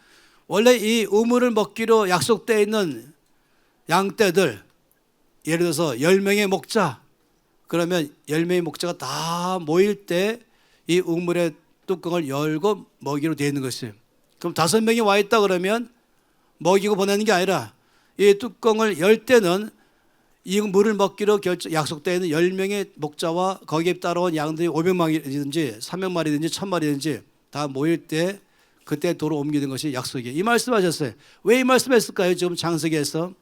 원래 이 우물을 먹기로 약속되어 있는 양떼들, 예를 들어서 10명의 목자, 그러면 10명의 목자가 다 모일 때 이 우물의 뚜껑을 열고 먹이로 되어 있는 것이에요. 그럼 5명이 와 있다 그러면 먹이고 보내는 게 아니라 이 뚜껑을 열 때는 이 물을 먹기로 약속되어 있는 10명의 목자와 거기에 따라온 양들이 500마리든지 300마리든지 1000마리든지 다 모일 때 그때 돌을 옮기는 것이 약속이에요. 이 말씀하셨어요. 왜 이 말씀했을까요? 지금 창세기에서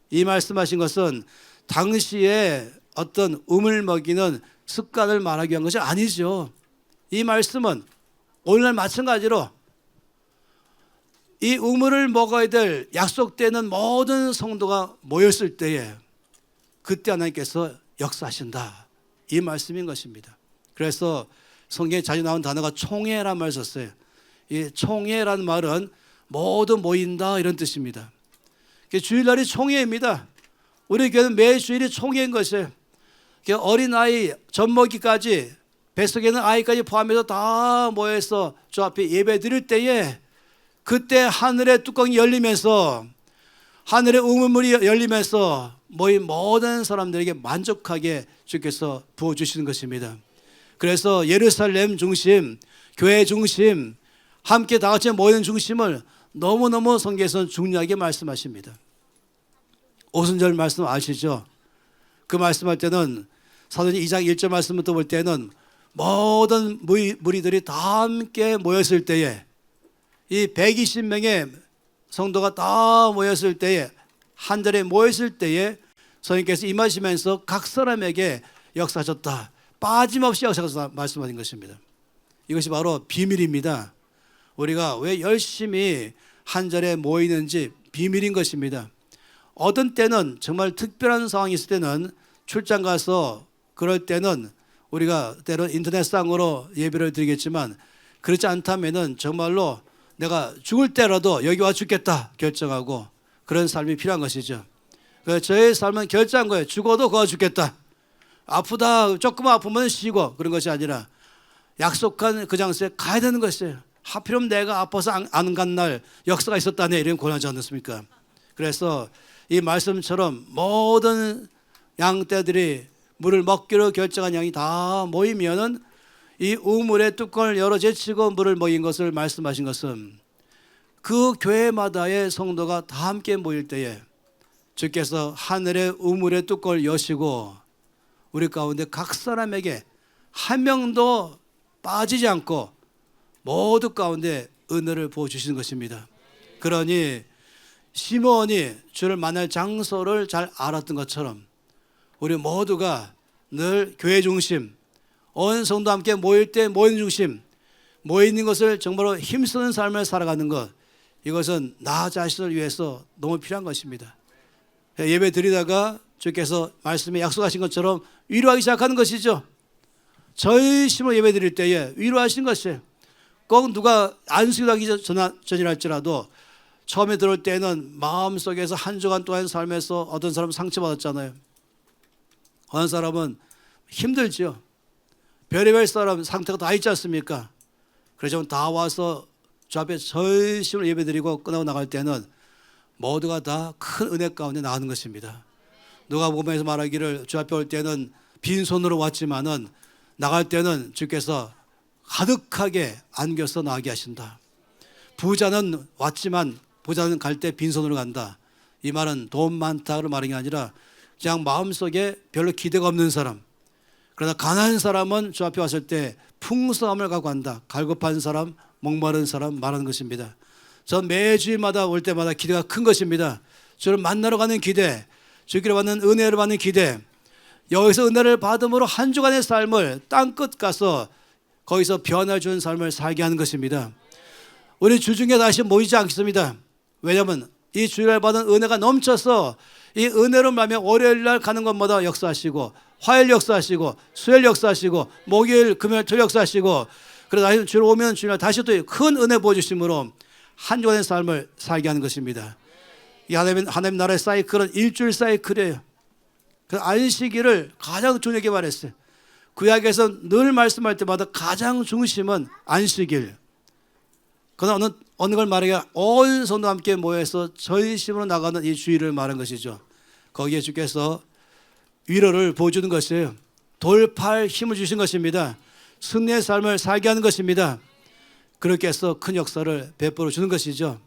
이 말씀하신 것은 당시에 어떤 우물 먹이는 습관을 말하기 위한 것이 아니죠. 이 말씀은 오늘날 마찬가지로 이 우물을 먹어야 될 약속되는 모든 성도가 모였을 때에 그때 하나님께서 역사하신다. 이 말씀인 것입니다. 그래서 성경에 자주 나온 단어가 총회라는 말을 썼어요. 이 총회라는 말은 모두 모인다 이런 뜻입니다. 주일날이 총회입니다. 우리 교회는 매 주일이 총회인 것이에요. 어린아이, 젖먹이까지 뱃속에 있는 아이까지 포함해서 다 모여서 저 앞에 예배 드릴 때에 그때 하늘의 뚜껑이 열리면서 하늘의 우물물이 열리면서 모인 모든 사람들에게 만족하게 주께서 부어주시는 것입니다. 그래서 예루살렘 중심, 교회 중심, 함께 다 같이 모이는 중심을 너무너무 성경에서는 중요하게 말씀하십니다. 오순절 말씀 아시죠? 그 말씀할 때는 사도행전 2장 1절 말씀부터 볼 때는 모든 무리들이 다 함께 모였을 때에 이 120명의 성도가 다 모였을 때에 한 자리에 모였을 때에 성령께서 임하시면서 각 사람에게 역사하셨다. 빠짐없이 역사하셨다 말씀하신 것입니다. 이것이 바로 비밀입니다. 우리가 왜 열심히 한 자리에 모이는지 비밀인 것입니다. 어떤 때는 정말 특별한 상황이 있을 때는 출장 가서 그럴 때는 우리가 때론 인터넷상으로 예배를 드리겠지만 그렇지 않다면은 정말로 내가 죽을 때라도 여기 와 죽겠다 결정하고 그런 삶이 필요한 것이죠. 그래서 저의 삶은 결정한 거예요. 죽어도 거기 죽겠다. 아프다 조금만 아프면 쉬고 그런 것이 아니라 약속한 그 장소에 가야 되는 것이에요. 하필이면 내가 아파서 안 간 날 역사가 있었다네 이런 고난하지 않습니까? 그래서 이 말씀처럼 모든 양떼들이 물을 먹기로 결정한 양이 다 모이면은 이 우물의 뚜껑을 열어 제치고 물을 먹인 것을 말씀하신 것은 그 교회마다의 성도가 다 함께 모일 때에 주께서 하늘의 우물의 뚜껑을 여시고 우리 가운데 각 사람에게 한 명도 빠지지 않고 모두 가운데 은혜를 부어주시는 것입니다. 그러니 시몬이 주를 만날 장소를 잘 알았던 것처럼 우리 모두가 늘 교회 중심, 온 성도 함께 모일 때 모이는 중심, 모이는 것을 정말로 힘쓰는 삶을 살아가는 것, 이것은 나 자신을 위해서 너무 필요한 것입니다. 예배 드리다가 주께서 말씀에 약속하신 것처럼 위로하기 시작하는 것이죠. 전심으로 예배 드릴 때에 위로하신 것이에요. 꼭 누가 안수기도 하기 전이랄지라도 처음에 들어올 때는 마음속에서 한 주간 동안 삶에서 어떤 사람은 상처받았잖아요. 어느 사람은 힘들죠. 별의별 사람 상태가 다 있지 않습니까? 그래서 다 와서 주 앞에 전심으로 예배드리고 끝나고 나갈 때는 모두가 다 큰 은혜 가운데 나가는 것입니다. 누가복음에서 말하기를 주 앞에 올 때는 빈손으로 왔지만은 나갈 때는 주께서 가득하게 안겨서 나가게 하신다. 부자는 왔지만 부자는 갈 때 빈손으로 간다. 이 말은 돈 많다고 말하는 게 아니라 그냥 마음속에 별로 기대가 없는 사람, 그러나 가난한 사람은 주 앞에 왔을 때 풍성함을 갖고 간다. 갈급한 사람, 목마른 사람 말하는 것입니다. 전 매주일마다 올 때마다 기대가 큰 것입니다. 주를 만나러 가는 기대, 주기로 받는 은혜를 받는 기대, 여기서 은혜를 받음으로 한 주간의 삶을 땅끝 가서 거기서 변화 주는 삶을 살게 하는 것입니다. 우리 주중에 다시 모이지 않겠습니다. 왜냐하면 이 주일날 받은 은혜가 넘쳐서 이 은혜로 말하면 월요일날 가는 것마다 역사하시고, 화요일 역사하시고, 수요일 역사하시고, 목요일, 금요일, 토요일 역사하시고, 그러다 주일 오면 주일날 다시 또 큰 은혜 보여주심으로 한 주간의 삶을 살게 하는 것입니다. 이 하나님 나라의 사이클은 일주일 사이클이에요. 그 안식일을 가장 중요하게 말했어요. 구약에서 늘 말씀할 때마다 가장 중심은 안식일. 그러나 어느 걸 말하기가 온 성도와 함께 모여서 전심으로 나가는 이 주일을 말한 것이죠. 거기에 주께서 위로를 보여주는 것이에요. 돌파할 힘을 주신 것입니다. 승리의 삶을 살게 하는 것입니다. 그렇게 해서 큰 역사를 베풀어 주는 것이죠.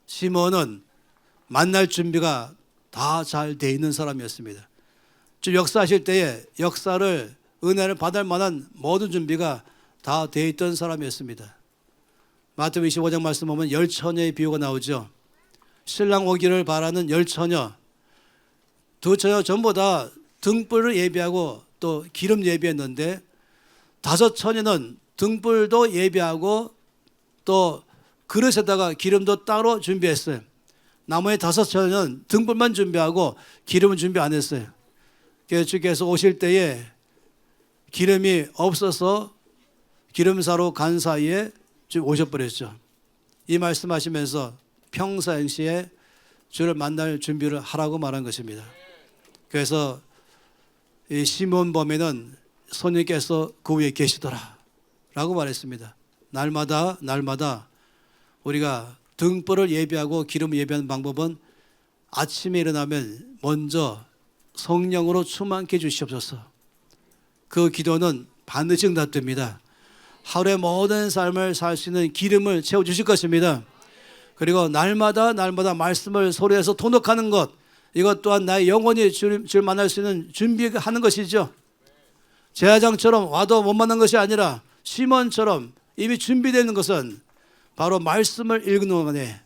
시몬은 만날 준비가 다 잘 돼 있는 사람이었습니다. 주 역사하실 때에 역사를, 은혜를 받을 만한 모든 준비가 다 돼 있던 사람이었습니다. 마태복음 25장 말씀 보면 열처녀의 비유가 나오죠. 신랑 오기를 바라는 열처녀, 두 처녀 전부 다 등불을 예비하고 또 기름 예비했는데, 다섯 처녀는 등불도 예비하고 또 그릇에다가 기름도 따로 준비했어요. 나머지 다섯 처녀는 등불만 준비하고 기름은 준비 안 했어요. 그래서 주께서 오실 때에 기름이 없어서 기름사로 간 사이에 오셔버렸죠. 이 말씀하시면서 평상시에 주를 만날 준비를 하라고 말한 것입니다. 그래서 이 시몬 범에는 손님께서 그 위에 계시더라 라고 말했습니다. 날마다 우리가 등불을 예비하고 기름을 예비하는 방법은 아침에 일어나면 먼저 성령으로 충만케 해주시옵소서. 그 기도는 반드시 응답됩니다. 하루의 모든 삶을 살 수 있는 기름을 채워주실 것입니다. 그리고 날마다 말씀을 소리내서 통독하는 것, 이것 또한 나의 영혼이 주를 만날 수 있는 준비하는 것이죠. 제사장처럼 와도 못 만난 것이 아니라 시몬처럼 이미 준비되어 있는 것은 바로 말씀을 읽는 동안에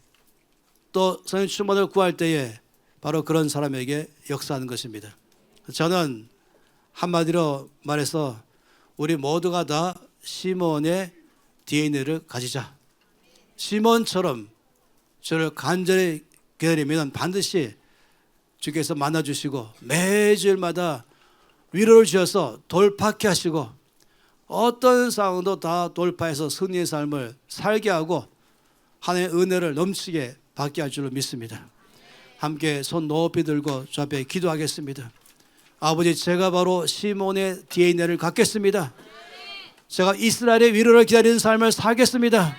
또 성령 충만을 구할 때에 바로 그런 사람에게 역사하는 것입니다. 저는 한마디로 말해서 우리 모두가 다 시몬의 DNA를 가지자. 시몬처럼 저를 간절히 기다리면 반드시 주께서 만나주시고 매주일마다 위로를 주셔서 돌파케 하시고 어떤 상황도 다 돌파해서 승리의 삶을 살게 하고 하나님의 은혜를 넘치게 받게 할 줄로 믿습니다. 함께 손 높이 들고 주 앞에 기도하겠습니다. 아버지, 제가 바로 시몬의 DNA를 갖겠습니다. 제가 이스라엘의 위로를 기다리는 삶을 살겠습니다.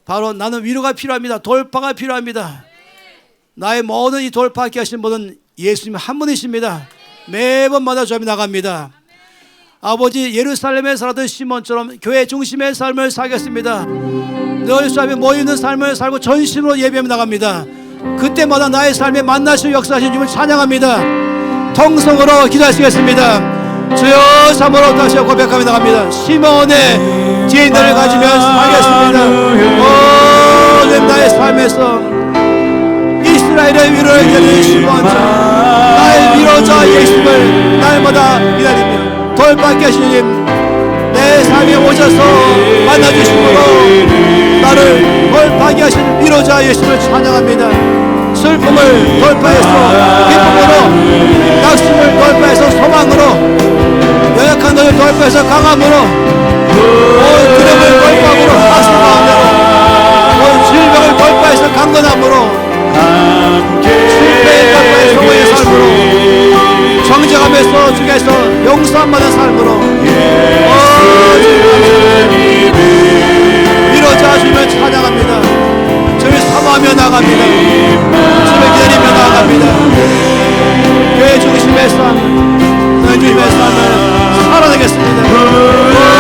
바로 나는 위로가 필요합니다. 돌파가 필요합니다. 나의 모든 이 돌파하게 하신 분은 예수님 한 분이십니다. 매번마다 주 앞에 나갑니다. 아버지, 예루살렘에 살았던 시몬처럼 교회 중심의 삶을 살겠습니다. 늘 주 앞에 모이는 삶을 살고 전심으로 예배하며 나갑니다. 그때마다 나의 삶에 만나시고 역사하신 주님을 찬양합니다. 통성으로 기도하시겠습니다. 주여 삼으로 다시 고백하며 나갑니다. 시몬의 DNA를 가지며 살겠습니다. 모든 나의 삶에서 이스라엘의 위로를 기다리는 시몬처럼 나의 위로자 예수님을 날마다 기다립니다. 돌파하게 하시는 주님, 내 삶에 오셔서 만나주심으로 나를 돌파하게 하시는 위로자 예수님을 찬양합니다. 슬픔을 돌파해서 기쁨으로, 낙심을 돌파해서 소망으로, 연약한 너를 돌파해서 강함으로, 온 두려움을 돌파함으로 박수마음으로, 온 질병을 돌파해서 강건함으로, 실패의 돌파의 성공의 삶으로, 정정하면서 주께서 용서받는 삶으로 위로자 주님을 찬양합니다. 주를 사모하며 나갑니다. 주를 기다리며 나갑니다. 교회 중심의 삶, 너희 주님의 삶을 살아내겠습니다.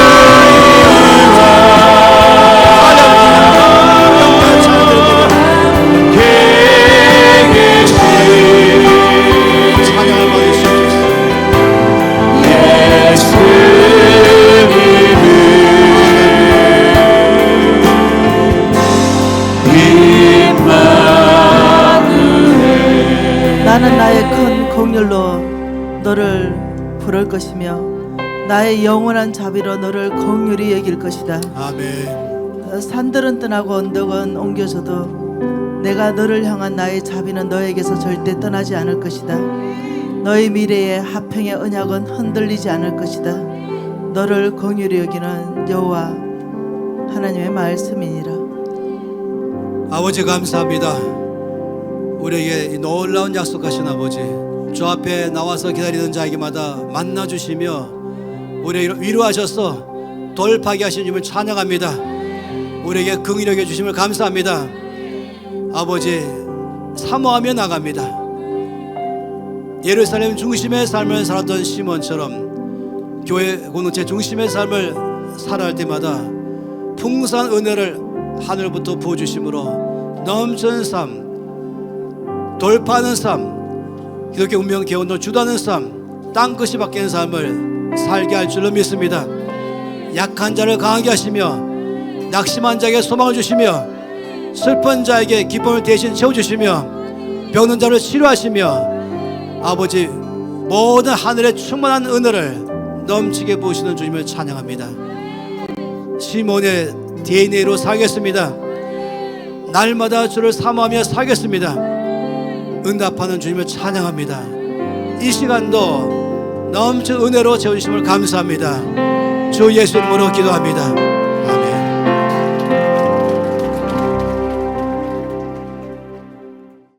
나는 나의 큰 긍휼로 너를 부를 것이며 나의 영원한 자비로 너를 긍휼히 여길 것이다. 아멘. 산들은 떠나고 언덕은 옮겨져도 내가 너를 향한 나의 자비는 너에게서 절대 떠나지 않을 것이다. 너의 미래의 화평의 언약은 흔들리지 않을 것이다. 너를 긍휼히 여기는 여호와 하나님의 말씀이니라. 아버지 감사합니다. 우리에게 이 놀라운 약속하신 아버지, 주 앞에 나와서 기다리는 자에게마다 만나주시며 우리를 위로하셔서 돌파하게 하신 주님을 찬양합니다. 우리에게 긍휼히 여겨 주심을 감사합니다. 아버지, 사모하며 나갑니다. 예루살렘 중심의 삶을 살았던 시몬처럼 교회 공동체 중심의 삶을 살아갈 때마다 풍성한 은혜를 하늘부터 부어주심으로 넘치는 삶, 돌파하는 삶, 기독교 운명 개헌도 주도하는 삶, 땅끝이 바뀌는 삶을 살게 할 줄로 믿습니다. 약한 자를 강하게 하시며 낙심한 자에게 소망을 주시며 슬픈 자에게 기쁨을 대신 채워주시며 병든 자를 치료하시며 아버지, 모든 하늘의 충만한 은혜를 넘치게 부으시는 주님을 찬양합니다. 시몬의 DNA로 살겠습니다. 날마다 주를 사모하며 살겠습니다. 응답하는 주님을 찬양합니다. 이 시간도 넘치는 은혜로 채워주심을 감사합니다. 주 예수 이름으로 기도합니다.